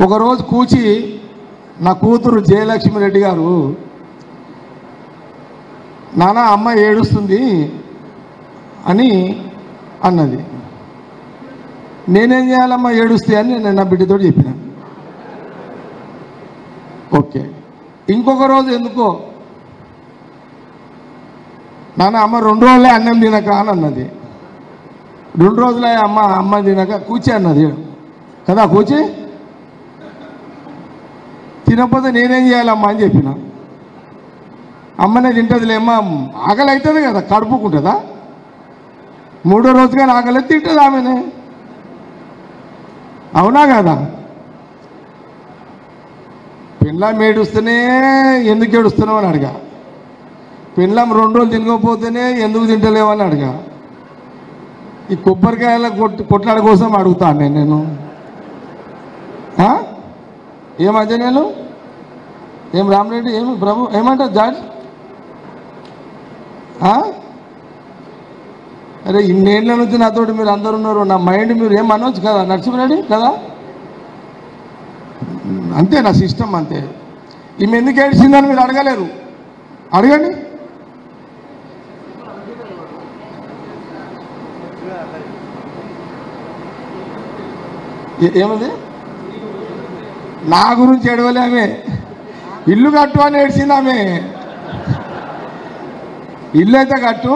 ఒకరోజు కూచి నా కూతురు జయలక్ష్మి రెడ్డి గారు, నాన్న అమ్మ ఏడుస్తుంది అని అన్నది. నేనేం చేయాలమ్మా ఏడుస్తే అని నేను నా బిడ్డతో చెప్పిన. ఓకే. ఇంకొక రోజు ఎందుకో నాన్న అమ్మ 2 రోజులే అన్నం తినక అని అన్నది. 2 రోజులే అమ్మ తినక కూచి అన్నది కదా. కూచి తినకపోతే నేనేం చేయాలమ్మా అని చెప్పిన. అమ్మనే తింటుందిలేమ్మా, ఆకలి అవుతుంది కదా, కడుపుకుంటుందా? 3వ రోజుగా ఆకలి తింటుంది ఆమెనే. అవునా కదా? పెళ్ళాం ఏడుస్తూనే ఎందుకు ఏడుస్తున్నావు అని అడిగా. పెళ్ళాం 2 రోజులు తినకపోతేనే ఎందుకు తింటలేవని అడిగా. ఈ కొబ్బరికాయల కొట్లాడ కోసం అడుగుతాను నేను. ఏమదే నేను ఏం రామరెడ్డి ఏమి ప్రభు ఏమంటారు జార్జ్? అరే ఇన్నేళ్ళ నుంచి నాతోటి మీరు అందరు ఉన్నారు, నా మైండ్ మీరు ఏం అనవచ్చు కదా నరసింహరెడ్డి కదా. అంతే నా సిస్టమ్ అంతే. ఈమె ఎందుకు ఏడ్చిందని మీరు అడగలేరు, అడగండి. ఏమది? నా గురించి ఏడవలే ఆమె, ఇల్లు కట్టు అని ఏడ్చింది ఆమె. ఇల్లు అయితే కట్టు,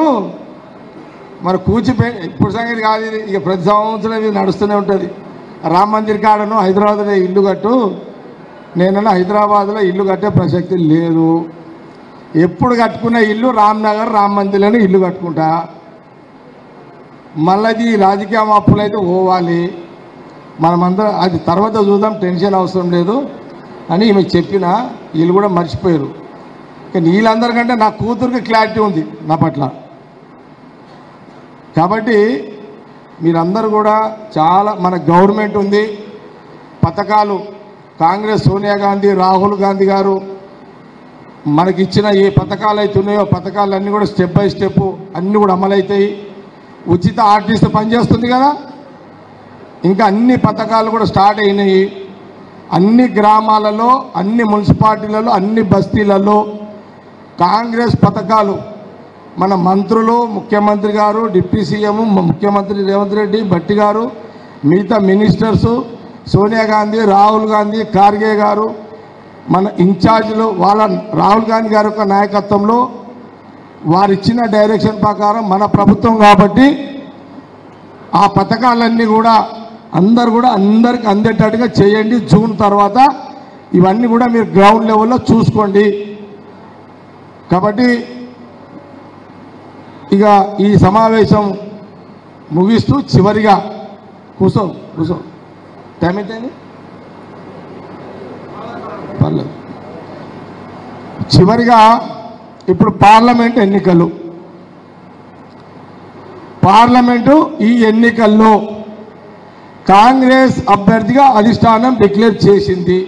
మరి కూచిపోయి ఇప్పుడు సంగతి కాదు ఇది, ఇక ప్రతి సంవత్సరం ఇది నడుస్తూనే ఉంటుంది. రామ మందిర్ కాడను హైదరాబాద్లో ఇల్లు కట్టు, నేనన్నా హైదరాబాద్లో ఇల్లు కట్టే ప్రసక్తి లేదు. ఎప్పుడు కట్టుకున్న ఇల్లు రామ్నగర్ రామ మందిర్లోనే ఇల్లు కట్టుకుంటా. మళ్ళీ రాజకీయ అప్పులు అయితే పోవాలి, మనమందరం అది తర్వాత చూద్దాం, టెన్షన్ అవసరం లేదు అని ఈమె చెప్పిన. వీళ్ళు కూడా మర్చిపోయారు. కానీ వీళ్ళందరికంటే నా కూతురికి క్లారిటీ ఉంది నా పట్ల. కాబట్టి మీరందరూ కూడా చాలా, మన గవర్నమెంట్ ఉంది, పథకాలు కాంగ్రెస్ సోనియా గాంధీ రాహుల్ గాంధీ గారు మనకిచ్చిన ఏ పథకాలు అయితే ఉన్నాయో పథకాలన్నీ కూడా స్టెప్ బై స్టెప్ అన్నీ కూడా అమలవుతాయి. ఉచిత ఆర్టీసీ పనిచేస్తుంది కదా, ఇంకా అన్ని పథకాలు కూడా స్టార్ట్ అయినాయి. అన్ని గ్రామాలలో, అన్ని మున్సిపాలిటీలలో, అన్ని బస్తీలలో కాంగ్రెస్ పథకాలు మన మంత్రులు, ముఖ్యమంత్రి గారు, డిప్యూటీ సీఎం, ముఖ్యమంత్రి రేవంత్ రెడ్డి, భట్టి గారు, మిగతా మినిస్టర్సు, సోనియా గాంధీ, రాహుల్ గాంధీ, ఖార్గే గారు, మన ఇన్ఛార్జీలు, వాళ్ళ రాహుల్ గాంధీ గారి యొక్క నాయకత్వంలో వారిచ్చిన డైరెక్షన్ ప్రకారం మన ప్రభుత్వం కాబట్టి ఆ పథకాలన్నీ కూడా అందరికి అందేటట్టుగా చేయండి. జూన్ తర్వాత ఇవన్నీ కూడా మీరు గ్రౌండ్ లెవెల్లో చూసుకోండి. కాబట్టి ఇక ఈ సమావేశం ముగిస్తూ చివరిగా కూర్చో టైం అయితే పర్లేదు. చివరిగా ఇప్పుడు పార్లమెంట్ ఎన్నికలు. పార్లమెంటు ఈ ఎన్నికల్లో కాంగ్రెస్ అభ్యర్థిగా అధిష్టానం డిక్లేర్ చేసింది,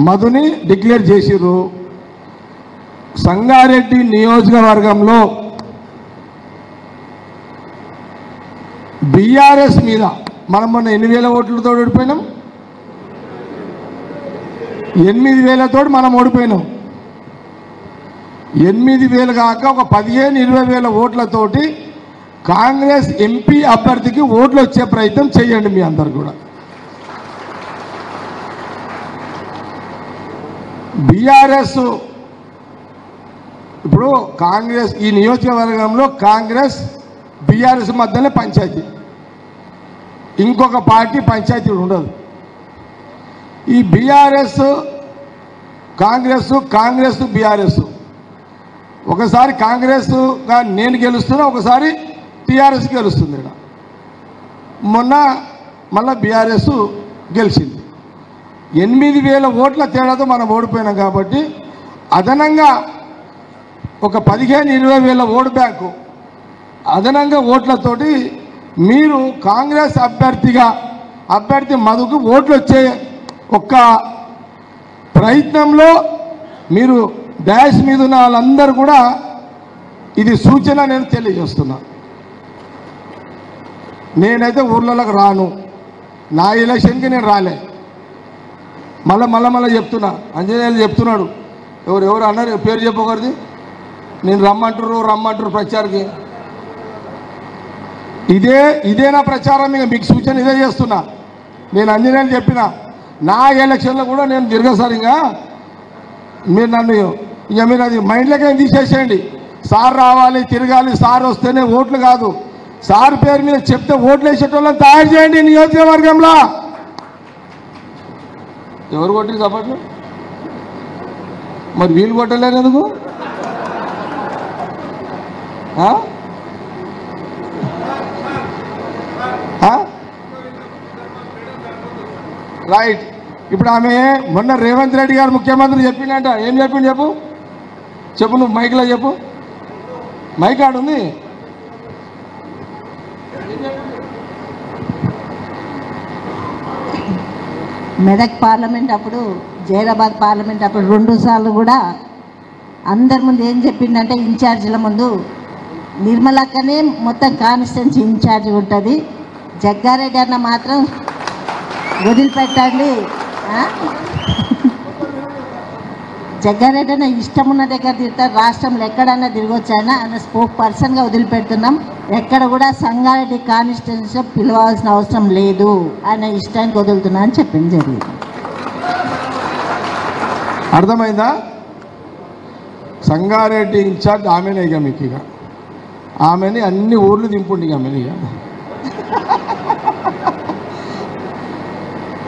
మధుని డిక్లేర్ చేసిర్రు. సంగారెడ్డి నియోజకవర్గంలో బీఆర్ఎస్ మీద మనం మొన్న 8,000 ఓట్లతో ఓడిపోయినాం, 8,000తో మనం ఓడిపోయినాం. 8,000 కాక ఒక 15,000-20,000 ఓట్లతోటి కాంగ్రెస్ ఎంపీ అభ్యర్థికి ఓట్లు వచ్చే ప్రయత్నం చేయండి మీ అందరు కూడా. బీఆర్ఎస్ ఇప్పుడు కాంగ్రెస్ ఈ నియోజకవర్గంలో కాంగ్రెస్ బీఆర్ఎస్ మధ్యనే పంచాయతీ, ఇంకొక పార్టీ పంచాయతీ ఉండదు. ఈ బీఆర్ఎస్ కాంగ్రెస్ బీఆర్ఎస్ ఒకసారి కాంగ్రెస్గా నేను గెలుస్తున్నా, ఒకసారి టీఆర్ఎస్ గెలుస్తుంది. మొన్న మళ్ళీ బీఆర్ఎస్ గెలిచింది. 8,000 ఓట్ల తేడాతో మనం ఓడిపోయినాం. కాబట్టి అదనంగా ఒక 15,000-20,000 ఓటు బ్యాంకు అదనంగా ఓట్లతోటి మీరు కాంగ్రెస్ అభ్యర్థి మధుకు ఓట్లు వచ్చే ఒక్క ప్రయత్నంలో మీరు డాష్ మీద ఉన్న వాళ్ళందరూ కూడా ఇది సూచన నేను తెలియజేస్తున్నా. నేనైతే ఊర్లలోకి రాను, నా ఎలక్షన్కి నేను రాలే. మళ్ళీ చెప్తున్నా, అంజనేయులు చెప్తున్నాడు, ఎవరు అన్నారు పేరు చెప్పకూడదు, నేను రమ్మంటారు ప్రచారకి. ఇదే నా ప్రచారం, మీకు సూచన ఇదే చేస్తున్నా. నేను అంజనేయులు చెప్పిన నా ఎలక్షన్లో కూడా నేను తిరగసరిగా మీరు నన్ను మీరు అది మైండ్లోకి తీసేసేయండి. సార్ రావాలి, తిరగాలి, సార్ వస్తేనే ఓట్లు కాదు, సార్ పేరు మీద చెప్తే ఓట్లు వేసేటోళ్ళని తయారు చేయండి నియోజకవర్గంలో. ఎవరు కొట్టింది సపోర్ట్లు? మరి వీళ్ళు కొట్టలేరు ఎందుకు? రైట్. ఇప్పుడు ఆమె మొన్న రేవంత్ రెడ్డి గారు ముఖ్యమంత్రి చెప్పిందంట. ఏం చెప్పిండు చెప్పు నువ్వు మైక్లో చెప్పు. మైక్ ఆడుంది. మెదక్ పార్లమెంట్ అప్పుడు, జైరాబాద్ పార్లమెంట్ అప్పుడు 2 సార్లు కూడా అందరి ముందు ఏం చెప్పిందంటే, ఇన్ఛార్జీల ముందు నిర్మలక్కనే మొత్తం కాన్స్టిట్యున్సీ ఇన్ఛార్జి ఉంటుంది, జగ్గారెడ్డి అన్న మాత్రం వదిలిపెట్టండి, జగ్గారెడ్డి అన్న ఇష్టం ఉన్న దగ్గర తిరుగుతారు, రాష్ట్రంలో ఎక్కడన్నా తిరగొచ్చాయన ఆయన స్పోక్ పర్సన్గా వదిలిపెడుతున్నాం. ఎక్కడ కూడా సంగారెడ్డి కాన్స్టిట్యున్సీ పిలవాల్సిన అవసరం లేదు, ఆయన ఇష్టానికి వదులుతున్నా అని చెప్పింది జరిగింది. అర్థమైందా? సంగారెడ్డి ఇన్ఛార్జ్ ఆమెనే. ఇక మీకు ఇక ఆమెని అన్ని ఊర్లు దింపుండి. ఇక ఆమెని ఇక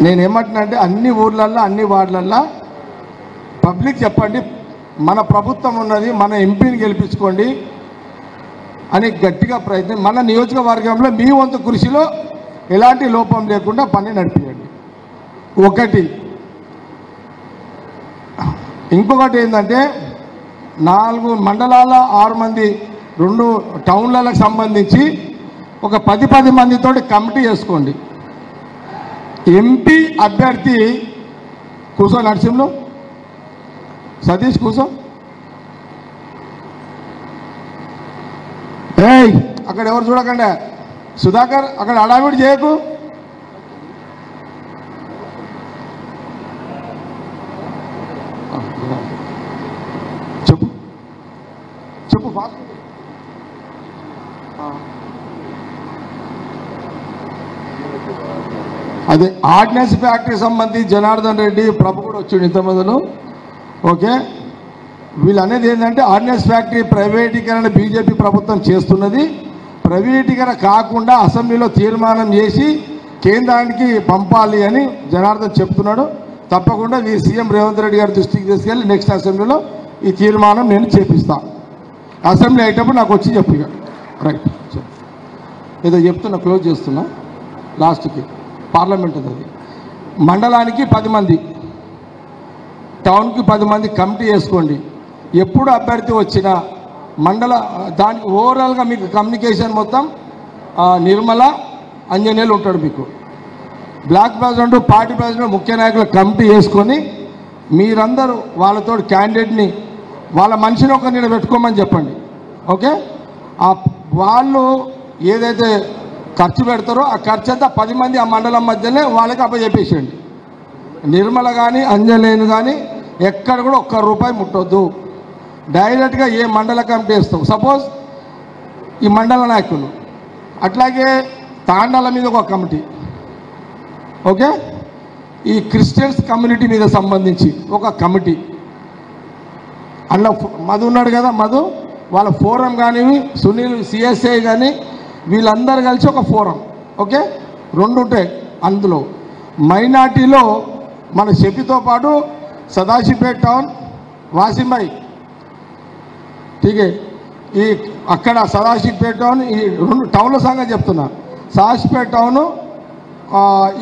నేనేమంటున్నా అంటే అన్ని ఊర్లల్లో అన్ని వార్డులల్లో పబ్లిక్ చెప్పండి, మన ప్రభుత్వం ఉన్నది, మన ఎంపీని గెలిపించుకోండి అని గట్టిగా ప్రయత్నం. మన నియోజకవర్గంలో మీ వంతు కృషిలో ఎలాంటి లోపం లేకుండా పని నడిపియండి. ఒకటి. ఇంకొకటి ఏంటంటే 4 మండలాల 6 మంది 2 టౌన్లకు సంబంధించి ఒక 10 మందితో కమిటీ చేసుకోండి. ఎంపీ అభ్యర్థి కూర్చో, నరసింహులు సతీష్ కూర్చో. ఏయ్ అక్కడ ఎవరు చూడకండి, సుధాకర్ అక్కడ హడావిడి చేయకు. చెప్పు ఫాస్ట్. అదే ఆర్డినెన్స్ ఫ్యాక్టరీ సంబంధించి జనార్దన్ రెడ్డి ప్రభు కూడా వచ్చిండు ఇంతమందిలో. ఓకే, వీళ్ళు అనేది ఏంటంటే ఆర్డినెన్స్ ఫ్యాక్టరీ ప్రైవేటీకరణ బీజేపీ ప్రభుత్వం చేస్తున్నది. ప్రైవేటీకరణ కాకుండా అసెంబ్లీలో తీర్మానం చేసి కేంద్రానికి పంపాలి అని జనార్దన్ చెప్తున్నాడు. తప్పకుండా ఈ సీఎం రేవంత్ రెడ్డి గారి దృష్టికి తీసుకెళ్ళి నెక్స్ట్ అసెంబ్లీలో ఈ తీర్మానం నేను చేపిస్తాను. అసెంబ్లీ అయ్యేటప్పుడు నాకు వచ్చి చెప్పు. ఇక రైట్, ఏదో చెప్తున్నా, క్లోజ్ చేస్తున్నా. లాస్ట్కి పార్లమెంట్ అది. మండలానికి 10 మంది, టౌన్కి 10 మంది కమిటీ వేసుకోండి. ఎప్పుడు అభ్యర్థి వచ్చినా మండల దానికి ఓవరాల్గా మీకు కమ్యూనికేషన్ మొత్తం నిర్మల అంజనేయులు ఉంటాడు. మీకు బ్లాక్ ప్రెసిడెంట్, పార్టీ ప్రెసిడెంట్, ముఖ్య నాయకుల కమిటీ వేసుకొని మీరందరూ వాళ్ళతో క్యాండిడేట్ని వాళ్ళ మనిషిని ఒక నీడ పెట్టుకోమని చెప్పండి. ఓకే, వాళ్ళు ఏదైతే ఖర్చు పెడతారో ఆ ఖర్చు అంతా 10 మంది ఆ మండలం మధ్యనే వాళ్ళకి అప్పచెప్పేసేయండి. నిర్మల కానీ అంజలేను కానీ ఎక్కడ కూడా ₹1 ముట్టొద్దు. డైరెక్ట్గా ఏ మండల కమిటీ వేస్తాం, సపోజ్ ఈ మండల నాయకులు, అట్లాగే తాండాల మీద ఒక కమిటీ, ఓకే, ఈ క్రిస్టియన్స్ కమ్యూనిటీ మీద సంబంధించి ఒక కమిటీ, అందులో మధు ఉన్నాడు కదా, మధు వాళ్ళ ఫోరం కానీ, సునీల్ సిఎస్ఐ కానీ, వీళ్ళందరూ కలిసి ఒక ఫోరం, ఓకే, 2 ఉంటాయి. అందులో మైనార్టీలో మన షెఫీతో పాటు సదాశివపేట టౌన్ వాసిమై, ఠీకే, ఈ అక్కడ సదాశివపేట టౌన్, ఈ 2 టౌన్ల సంగతి చెప్తున్నా. సదాశివపేట టౌను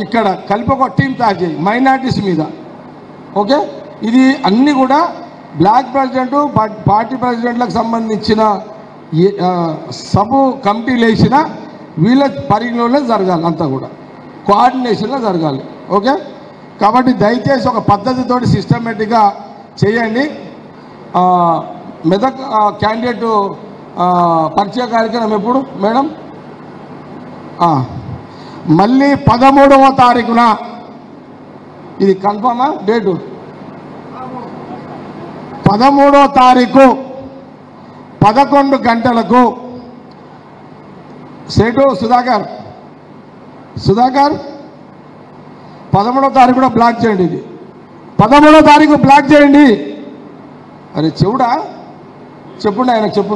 ఇక్కడ కలిపి ఒక టీం తయారు చేయి మైనార్టీస్ మీద, ఓకే. ఇది అన్నీ కూడా బ్లాక్ ప్రెసిడెంట్, పార్టీ ప్రెసిడెంట్లకు సంబంధించిన సబ్ కమిటీలు వేసిన వీళ్ళ పరిగణలోనే జరగాలి, అంతా కూడా కోఆర్డినేషన్లో జరగాలి, ఓకే. కాబట్టి దయచేసి ఒక పద్ధతితోటి సిస్టమేటిక్గా చేయండి. మెదక్ క్యాండిడేట్ పరిచయ కార్యక్రమం ఎప్పుడు మేడం? మళ్ళీ 13వ తారీఖున, ఇది కన్ఫర్మా డేటు? 13వ తారీఖు 11 గంటలకు సేటు సుధాకర్ 13వ తారీఖు కూడా బ్లాక్ చేయండి. ఇది 13వ తారీఖు బ్లాక్ చేయండి. అరే చెవుడా, చెప్పుండి ఆయనకు చెప్పు.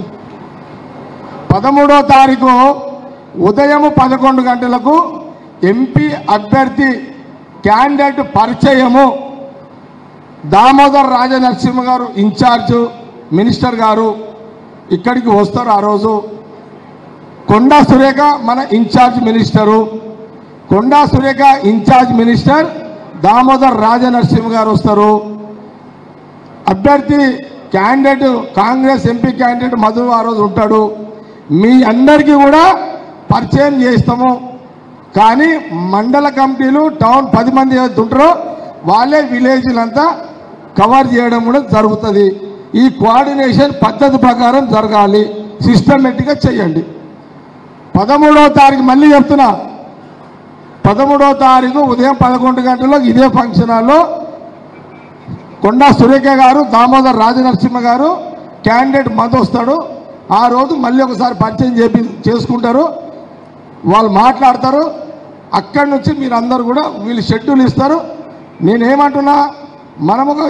13వ తారీఖు ఉదయం 11 గంటలకు ఎంపీ అభ్యర్థి క్యాండిడేట్ పరిచయము, దామోదర్ రాజనరసింహ గారు ఇన్ఛార్జ్ మినిస్టర్ గారు ఇక్కడికి వస్తారు. ఆ రోజు కొండా సురేఖ మన incharge minister, Konda Surekha incharge minister Damodar Rajanarasimha గారు వస్తారు. అభ్యర్థి candidate Congress MP candidate Madhu ఆ రోజు ఉంటాడు. మీ అందరికీ కూడా పరిచయం చేస్తాము. కానీ మండల కమిటీలు టౌన్ 10 మంది ఏదైతే ఉంటారో వాళ్ళే విలేజ్లంతా కవర్ చేయడం కూడా జరుగుతుంది. ఈ కోఆర్డినేషన్ పద్ధతి ప్రకారం జరగాలి, సిస్టమేటిక్గా చేయండి. 13వ తారీఖు మళ్ళీ చెప్తున్నా, 13వ తారీఖు ఉదయం 11 గంటలకు ఇదే ఫంక్షన్ హాల్లో కొండా సురేఖ గారు, దామోదర్ రాజనరసింహ గారు, క్యాండిడేట్ మధు వస్తాడు. ఆ రోజు మళ్ళీ ఒకసారి పరిచయం చేసుకుంటారు, వాళ్ళు మాట్లాడతారు. అక్కడి నుంచి మీరు అందరూ కూడా వీళ్ళు షెడ్యూల్ ఇస్తారు. నేనేమంటున్నా, మనం ఒక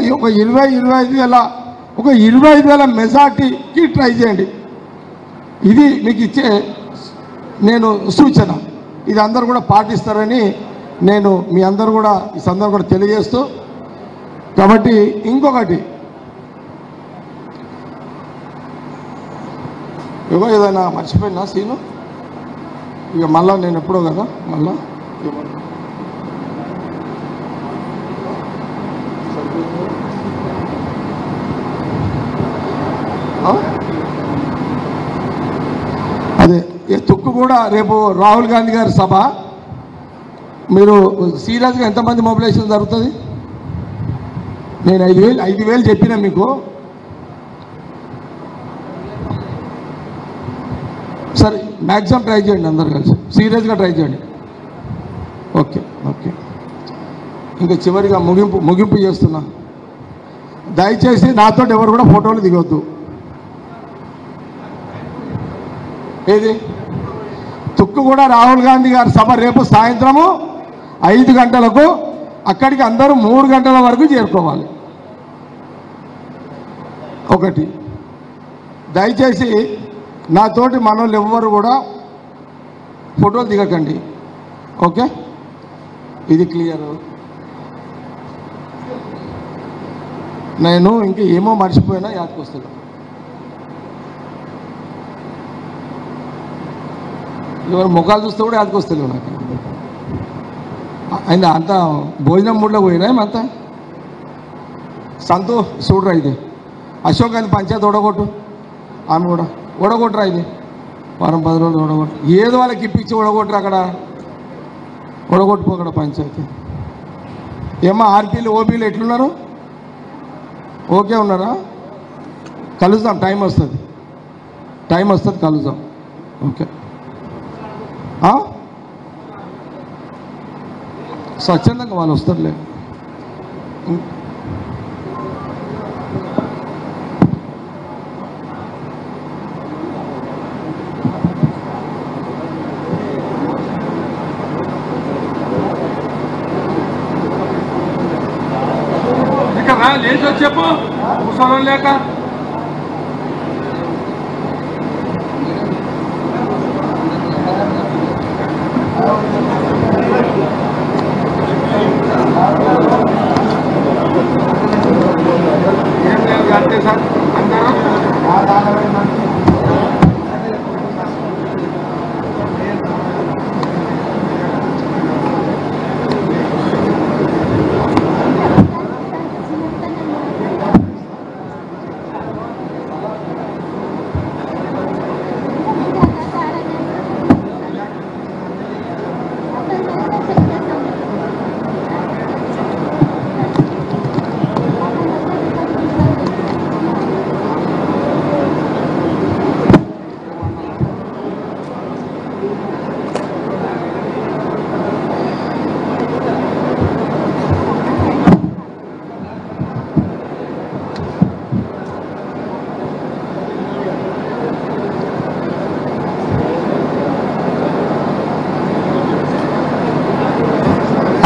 25,000 మెజార్టీకి ట్రై చేయండి. ఇది మీకు ఇచ్చే నేను సూచన. ఇది అందరూ కూడా పాటిస్తారని నేను మీ అందరూ కూడా ఈ సందర్భంగా కూడా తెలియజేస్తూ, కాబట్టి ఇంకొకటి ఏదైనా మర్చిపోయినా సీను, ఇక మళ్ళా నేను ఎప్పుడో కదా మళ్ళా అదే తుక్కు కూడా రేపు రాహుల్ గాంధీ గారి సభ. మీరు సీరియస్గా ఎంతమంది మొబిలైజేషన్ జరుగుతుంది? నేను 5,000 చెప్పినా మీకు. సరే మ్యాక్సిమం ట్రై చేయండి, అందరు కలిసి సీరియస్గా ట్రై చేయండి. Okay okay. ఇంకా చివరిగా ముగింపు చేస్తున్నా. దయచేసి నాతో ఎవరు కూడా ఫోటోలు దిగొద్దు. ఏది తుక్కు కూడా రాహుల్ గాంధీ గారి సభ రేపు సాయంత్రము 5 గంటలకు, అక్కడికి అందరూ 3 గంటల వరకు చేరుకోవాలి. ఒకటి, దయచేసి నాతోటి మనోళ్ళు ఎవ్వరు కూడా ఫోటోలు దిగకండి, ఓకే? ఇది క్లియర్. నేను ఇంకా ఏమో మర్చిపోయినా యాదకొస్తాను. ఎవరు ముఖాలు చూస్తే కూడా యాదకొస్తలేవు నాకు. అయినా అంతా భోజనం మూడ్లో పోయినా ఏమంతా సంతో చూడరా. ఇది అశోక్ అని పంచాయతీ ఓడగొట్టు, ఆమె కూడా ఓడగొట్టరా. ఇది వారం 10 రోజులు ఓడగొట్టు, ఏదో వాళ్ళకి ఇప్పించి ఓడగొట్టరు. అక్కడ ఓడగొట్టుకో పంచాయతీ. ఏమో ఆర్పీలు ఓపీలు ఎట్లున్నారు? ఓకే ఉన్నారా? కలుద్దాం, టైం వస్తుంది కలుద్దాం. ఓకే, స్వచ్ఛందంగా వాళ్ళు వస్తారులే. లేచి చెప్పు కూర్చోవడం లేక. ఏం లేదు అంతే సార్ అందరూ.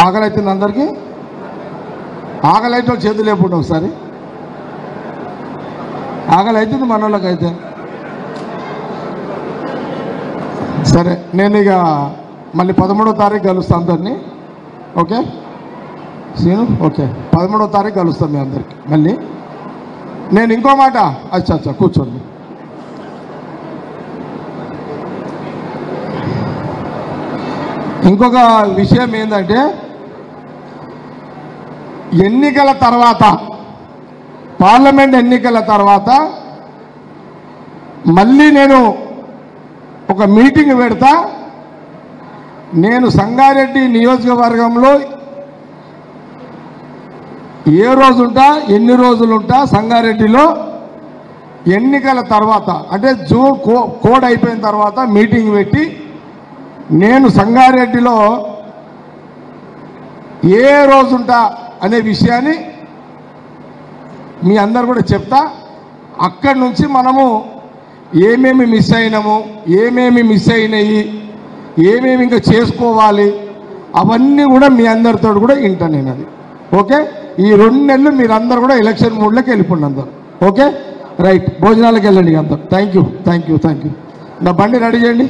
ఆకలి అవుతుంది అందరికీ? ఆకలి అయితే చేతులు లేకుండా ఒకసారి. ఆకలి అవుతుంది మన వాళ్ళకైతే. సరే, నేను ఇక మళ్ళీ 13వ తారీఖు కలుస్తాను అందరినీ. ఓకే సీను, ఓకే 13వ తారీఖు కలుస్తాను మీ అందరికీ మళ్ళీ. నేను ఇంకో మాట, అచ్చా కూర్చోండి. ఇంకొక విషయం ఏంటంటే, ఎన్నికల తర్వాత, పార్లమెంట్ ఎన్నికల తర్వాత మళ్ళీ నేను ఒక మీటింగ్ పెడతా. నేను సంగారెడ్డి నియోజకవర్గంలో ఏ రోజుంటా, ఎన్ని రోజులుంటా సంగారెడ్డిలో ఎన్నికల తర్వాత, అంటే జూన్ కోడ్ అయిపోయిన తర్వాత మీటింగ్ పెట్టి నేను సంగారెడ్డిలో ఏ రోజుంటా అనే విషయాన్ని మీ అందరు కూడా చెప్తా. అక్కడి నుంచి మనము ఏమేమి మిస్ అయినాము, ఏమేమి మిస్ అయినాయి, ఏమేమి ఇంకా చేసుకోవాలి, అవన్నీ కూడా మీ అందరితో కూడా వింటా నేను. అది ఓకే. ఈ 2 నెలలు మీరందరూ కూడా ఎలక్షన్ మూడ్లోకి వెళ్ళిపోండి అందరు. ఓకే రైట్, భోజనాలకు వెళ్ళండి అందరు. Thank you. నా బండి రెడీ చేయండి.